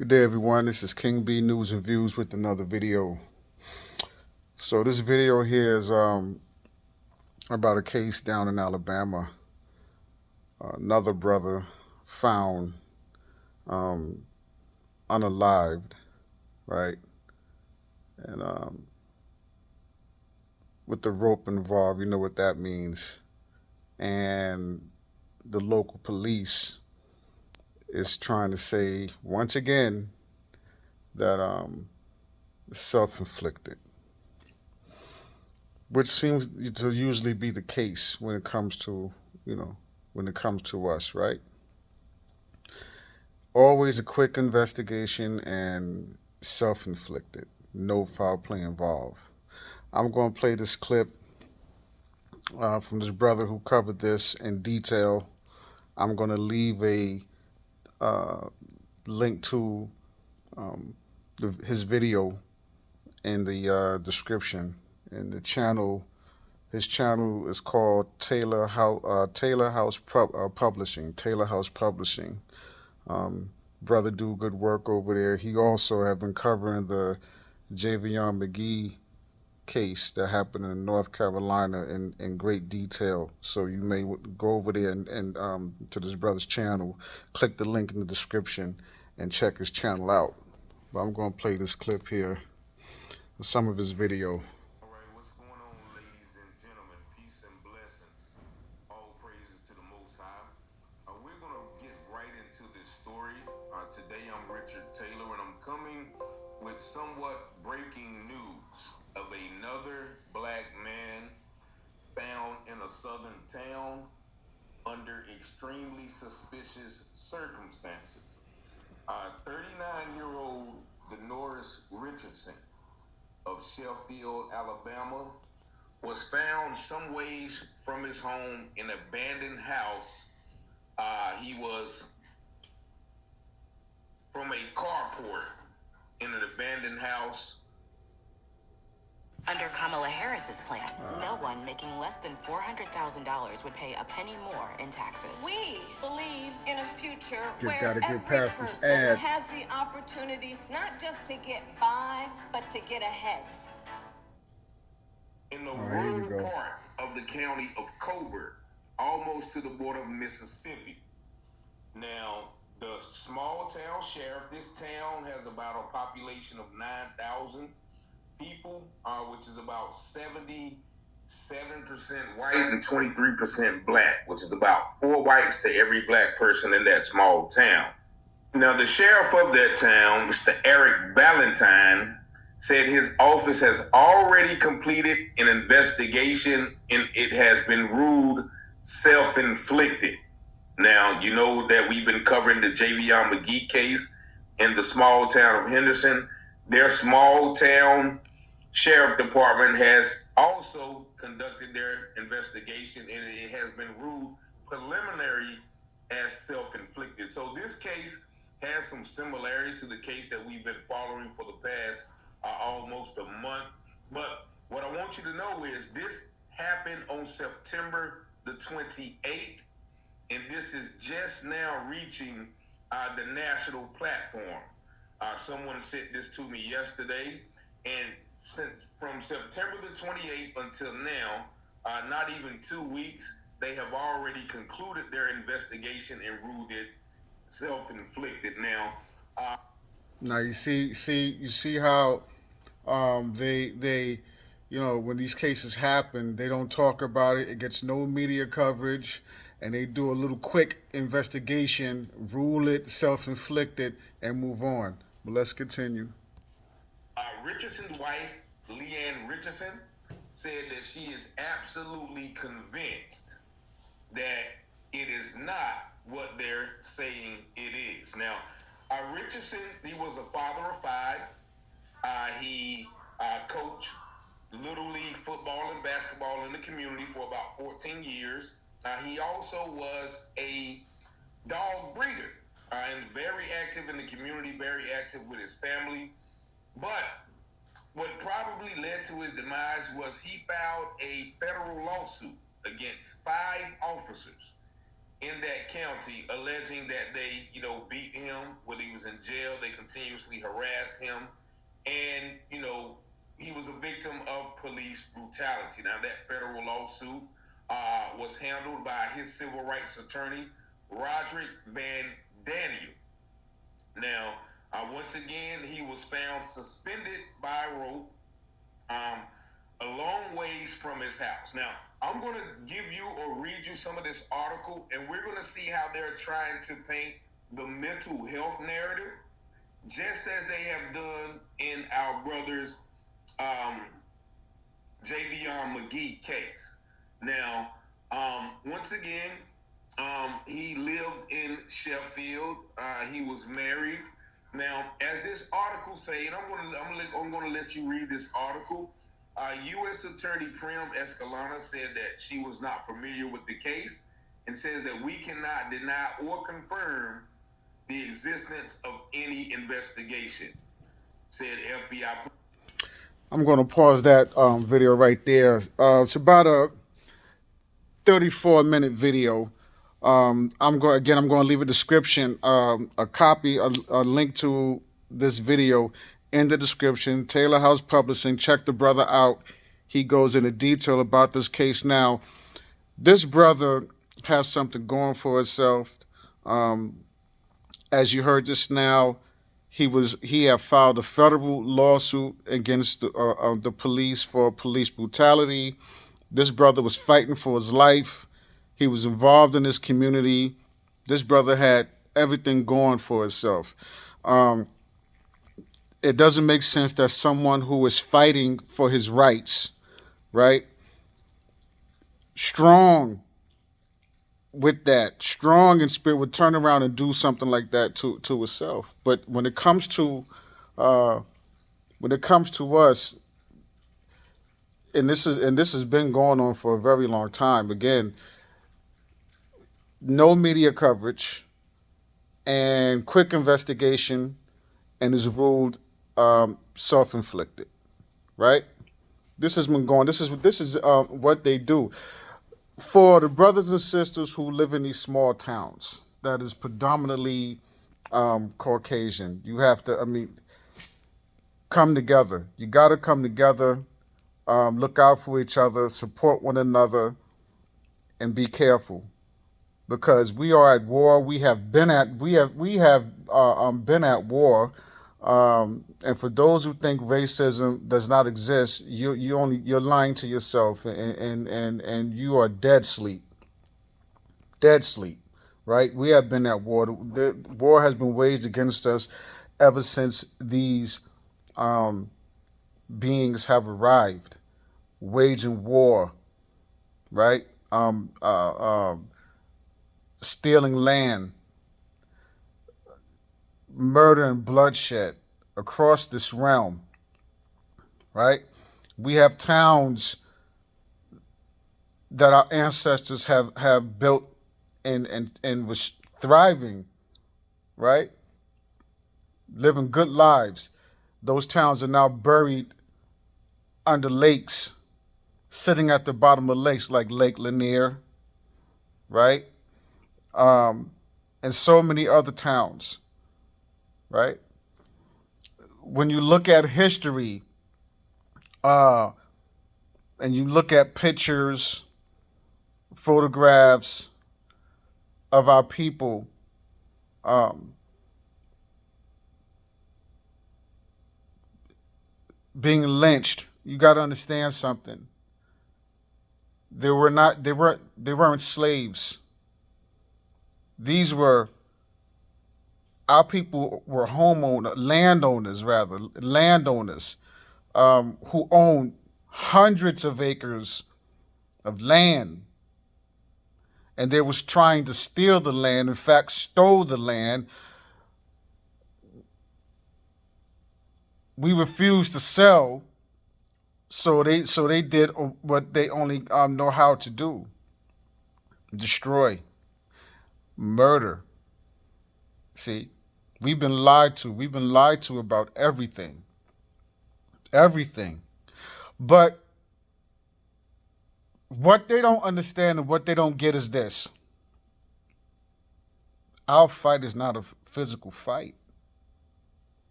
Good day, everyone. This is King B News and Views with another video. So this video here is about a case down in Alabama. Another brother found um, unalived, right? And with the rope involved, you know what that means. And the local police is trying to say once again that it's self-inflicted, which seems to usually be the case when it comes to, when it comes to us, right? Always a quick investigation and self-inflicted. No foul play involved. I'm going to play this clip from this brother who covered this in detail. I'm going to leave a uh, link to his video in the description. And the channel, his channel is called Taylor House Publishing. Taylor House Publishing. Brother do good work over there. He also have been covering the Javion McGee case that happened in North Carolina in great detail. So you may go over there and to this brother's channel, click the link in the description, and check his channel out. But I'm going to play this clip here, some of his video. All right, what's going on, ladies and gentlemen? Peace and blessings. All praises to the Most High. We're going to get right into this story. Today, I'm Richard Taylor, and I'm coming with somewhat breaking news of another black man found in a southern town under extremely suspicious circumstances. 39-year-old Denoris Richardson of Sheffield, Alabama, was found some ways from his home in an abandoned house. He was from a carport in an abandoned house. Under Kamala Harris's plan, no one making less than $400,000 would pay a penny more in taxes. We believe in a future Gotta where get every past this person ad. has the opportunity not just to get by, but to get ahead. In the here you rural go. part of the county of Coburg, almost to the border of Mississippi. Now, the small town sheriff, this town has about a population of 9,000 people, which is about 77% white and 23% black, which is about 4 whites to every black person in that small town. Now, the sheriff of that town, Mr. Eric Ballantyne, said his office has already completed an investigation and it has been ruled self-inflicted. Now, you know that we've been covering the Javion McGee case in the small town of Henderson. Their small town sheriff department has also conducted their investigation and it has been ruled preliminary as self-inflicted. So this case has some similarities to the case that we've been following for the past almost a month. But what I want you to know is this happened on September the 28th, and this is just now reaching the national platform. Someone sent this to me yesterday, and since from September the 28th until now, not even 2 weeks, they have already concluded their investigation and ruled it self-inflicted. Now you see how they when these cases happen, they don't talk about it. It gets no media coverage, and they do a little quick investigation, rule it self-inflicted, and move on. But let's continue. Richardson's wife, Leanne Richardson, said that she is absolutely convinced that it is not what they're saying it is. Now, Richardson, he was a father of 5. He coached Little League football and basketball in the community for about 14 years. He also was a dog breeder and very active in the community, very active with his family. But what probably led to his demise was he filed a federal lawsuit against 5 officers in that county, alleging that they, beat him when he was was in jail. They continuously harassed him, and he was a victim of police brutality. Now, that federal lawsuit was handled by his civil rights attorney, Roderick Van Daniel. Now, once again, he was found suspended by rope a long ways from his house. Now, I'm going to give you or read you some of this article, and we're going to see how they're trying to paint the mental health narrative, just as they have done in our brother's Javion McGee case. Now, once again, he lived in Sheffield. He was married. Now, as this article say, and I'm going to let you read this article. U.S. Attorney Prim Escalona said that she was not familiar with the case and says that we cannot deny or confirm the existence of any investigation, said FBI. I'm going to pause that video right there. It's about a 34-minute video. I'm going to leave a description, a copy, a link to this video in the description. Taylor House Publishing. Check the brother out. He goes into detail about this case. Now, this brother has something going for himself. As you heard just now, he had filed a federal lawsuit against the police for police brutality. This brother was fighting for his life. He was involved in this community. This brother had everything going for himself. It doesn't make sense that someone who is fighting for his rights, right? Strong with that, strong in spirit, would turn around and do something like that to himself. But when it comes to us, and this has been going on for a very long time. Again, no media coverage and quick investigation, and is ruled self-inflicted. Right? This has been going. This is what they do. For the brothers and sisters who live in these small towns that is predominantly Caucasian, you have to, come together. You got to come together, look out for each other, support one another, and be careful, because we are at war. We have been at been at war. And for those who think racism does not exist, you're lying to yourself, and you are dead sleep, right? We have been at war. The war has been waged against us ever since these beings have arrived, waging war, right? Stealing land, murder and bloodshed across this realm, right? We have towns that our ancestors have built and was thriving, right? Living good lives. Those towns are now buried under lakes, sitting at the bottom of lakes like Lake Lanier, right? And so many other towns, right? When you look at history, and you look at pictures, photographs of our people, being lynched, you got to understand something. They weren't slaves. These were, our people were landowners, who owned hundreds of acres of land, and they was trying to steal the land. In fact, stole the land. We refused to sell, so they did what they only know how to do: destroy, murder. See, we've been lied to. We've been lied to about everything. Everything. But what they don't understand and what they don't get is this: our fight is not a physical fight.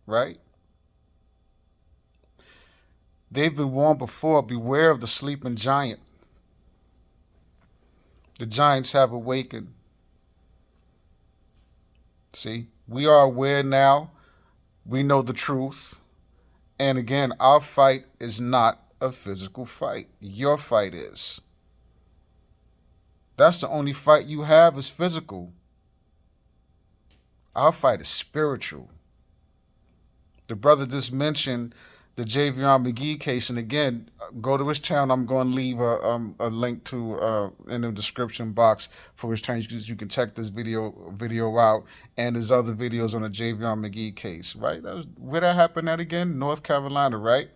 right? They've been warned before, beware of the sleeping giant. The giants have awakened. See, we are aware now. We know the truth. And again, our fight is not a physical fight. Your fight is. That's the only fight you have is physical. Our fight is spiritual. The brother just mentioned the Javion McGee case, and again, go to his channel. I'm going to leave a link to in the description box for his channel. You can check this video out, and there's other videos on the Javion McGee case. Right? That was where that happened at again, North Carolina, right?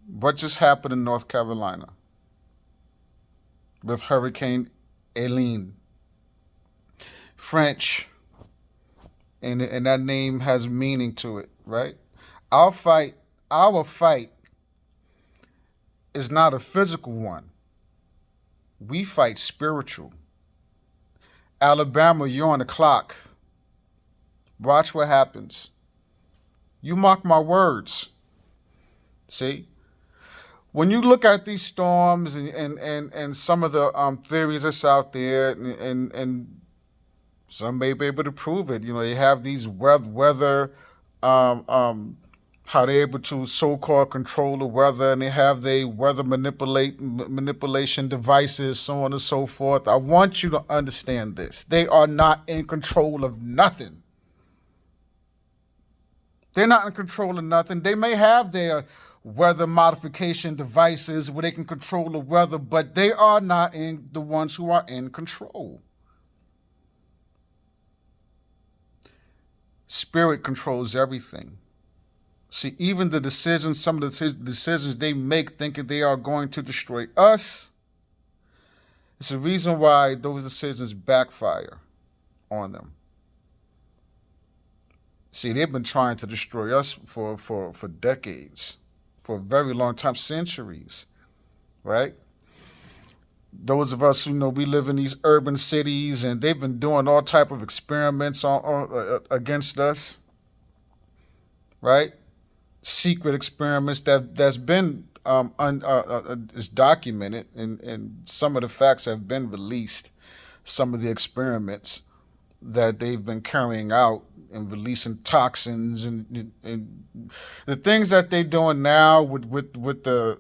What just happened in North Carolina with Hurricane Helene? French, and that name has meaning to it, right? Our fight, our fight is not a physical one. We fight spiritual. Alabama, you're on the clock. Watch what happens. You mark my words. See? When you look at these storms and some of the theories that's out there, and some may be able to prove it. You know, they have these weather, how they're able to so-called control the weather, and they have their weather manipulation devices, so on and so forth. I want you to understand this. They are not in control of nothing. They're not in control of nothing. They may have their weather modification devices where they can control the weather, but they are not the ones who are in control. Spirit controls everything. See, even the decisions, some of the decisions they make thinking they are going to destroy us, it's the reason why those decisions backfire on them. See, they've been trying to destroy us for decades, for a very long time, centuries, right? Those of us who know we live in these urban cities, and they've been doing all type of experiments against us, right? Secret experiments that's been is documented, and some of the facts have been released. Some of the experiments that they've been carrying out and releasing toxins and the things that they're doing now with the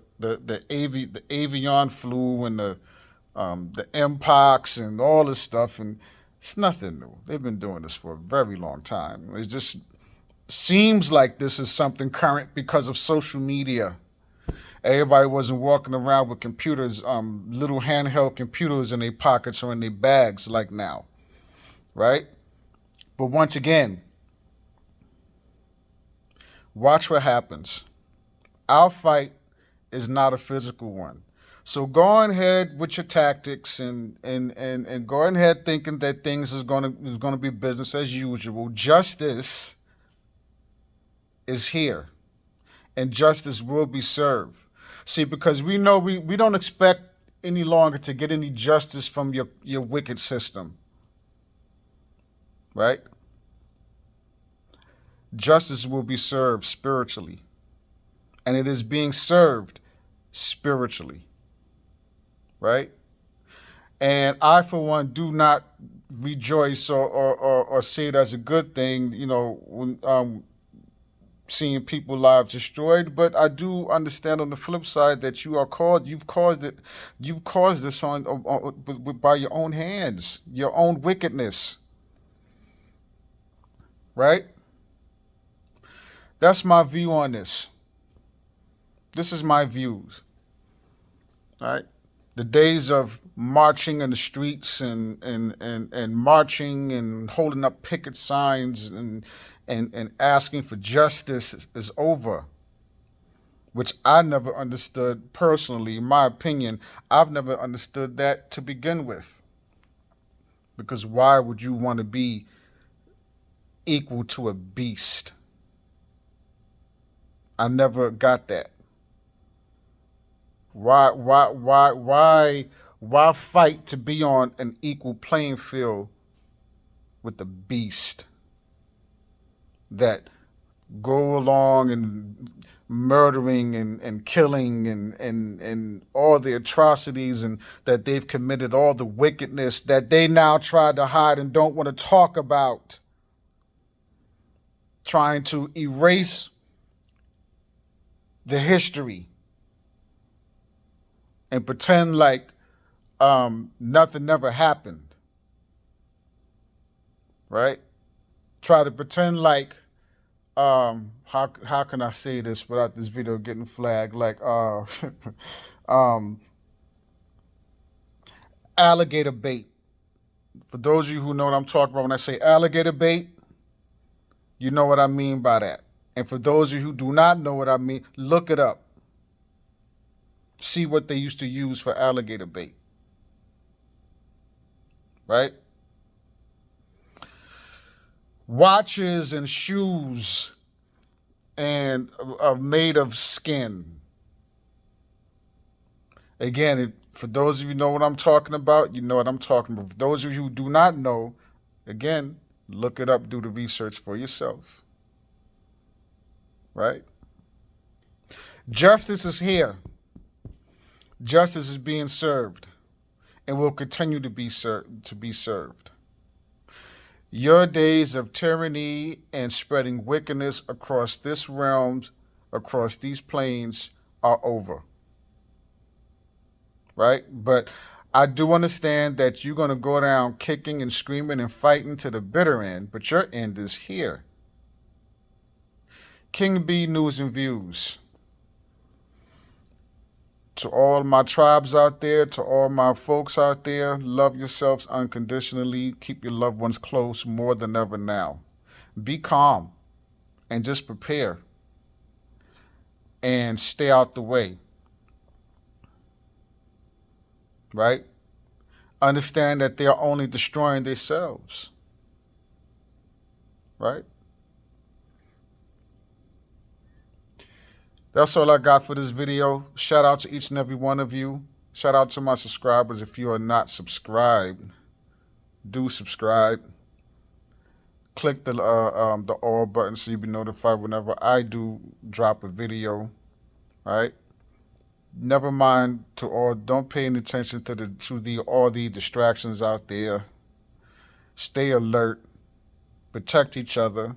avian flu and the mpox and all this stuff, and it's nothing new. They've been doing this for a very long time. It just seems like this is something current because of social media. Everybody wasn't walking around with computers, little handheld computers in their pockets or in their bags like now, right? But once again, watch what happens. Our fight is not a physical one. So go ahead with your tactics and go ahead thinking that things is gonna be business as usual. Justice is here, and justice will be served. See, because we know we don't expect any longer to get any justice from your wicked system, right? Justice will be served spiritually, and it is being served spiritually, right? And I, for one, do not rejoice or see it as a good thing, you know, when seeing people lives destroyed. But I do understand on the flip side that you've caused this by your own hands, your own wickedness, right? That's my view on this. This is my views, right? The days of marching in the streets and marching and holding up picket signs and asking for justice is over, which I never understood personally. In my opinion, I've never understood that to begin with. Because why would you want to be equal to a beast? I never got that. Why fight to be on an equal playing field with the beast? that go along and murdering and killing and all the atrocities and that they've committed, all the wickedness that they now try to hide and don't want to talk about, trying to erase the history and pretend like nothing never happened, right? Try to pretend like how can I say this without this video getting flagged? Like um, alligator bait. For those of you who know what I'm talking about when I say alligator bait, you know what I mean by that. And for those of you who do not know what I mean, look it up. See what they used to use for alligator bait, right? Watches and shoes and are made of skin. Again, for those of you who know what I'm talking about, you know what I'm talking about. For those of you who do not know, again, look it up, do the research for yourself, right? Justice is here. Justice is being served and will continue to be served. Your days of tyranny and spreading wickedness across this realm, across these planes, are over. Right? But I do understand that you're going to go down kicking and screaming and fighting to the bitter end, but your end is here. King B News and Views. To all my tribes out there, to all my folks out there, love yourselves unconditionally. Keep your loved ones close more than ever now. Be calm and just prepare and stay out the way. Right? Understand that they are only destroying themselves. Right? That's all I got for this video. Shout out to each and every one of you. Shout out to my subscribers. If you are not subscribed, do subscribe. Click the all button so you'll be notified whenever I do drop a video. Right? Never mind to all. Don't pay any attention to all the distractions out there. Stay alert. Protect each other.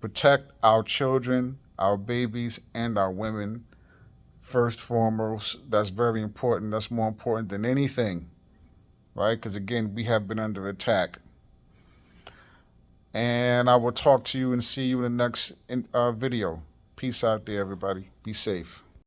Protect our children, our babies, and our women. First foremost, that's very important. That's more important than anything, right? Because again, we have been under attack. And I will talk to you and see you in the next video. Peace out there, everybody. Be safe.